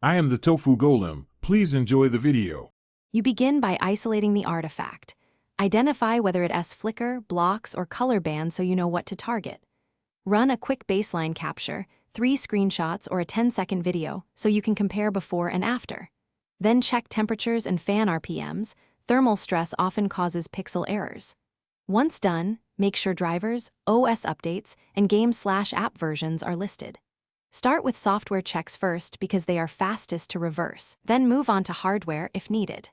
I am the Tofu Golem. Please enjoy the video. You begin by isolating the artifact. Identify whether it has flicker, blocks, or color bands so you know what to target. Run a quick baseline capture, 3 screenshots or a 10-second video so you can compare before and after. Then check temperatures and fan RPMs. Thermal stress often causes pixel errors. Once done, make sure drivers, OS updates, and game/app versions are listed. Start with software checks first because they are fastest to reverse, then move on to hardware if needed.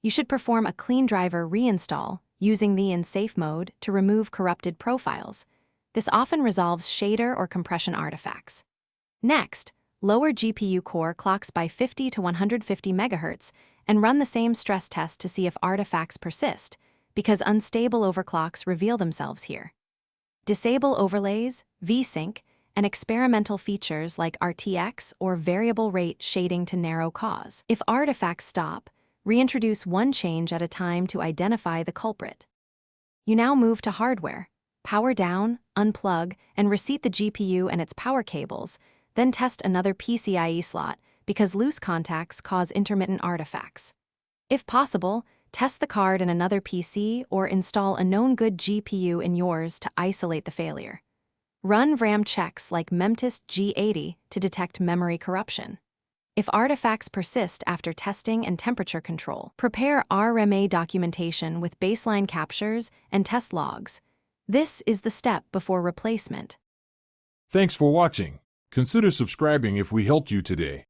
You should perform a clean driver reinstall using the in safe mode to remove corrupted profiles. This often resolves shader or compression artifacts. Next, lower GPU core clocks by 50 to 150 MHz and run the same stress test to see if artifacts persist, because unstable overclocks reveal themselves here. Disable overlays, VSync, and experimental features like RTX or variable rate shading to narrow cause. If artifacts stop, reintroduce one change at a time to identify the culprit. You now move to hardware. Power down, unplug, and reseat the GPU and its power cables, then test another PCIe slot because loose contacts cause intermittent artifacts. If possible, test the card in another PC or install a known good GPU in yours to isolate the failure. Run RAM checks like Memtest G80 to detect memory corruption. If artifacts persist after testing and temperature control, prepare RMA documentation with baseline captures and test logs. This is the step before replacement. Thanks for watching. Consider subscribing if we helped you today.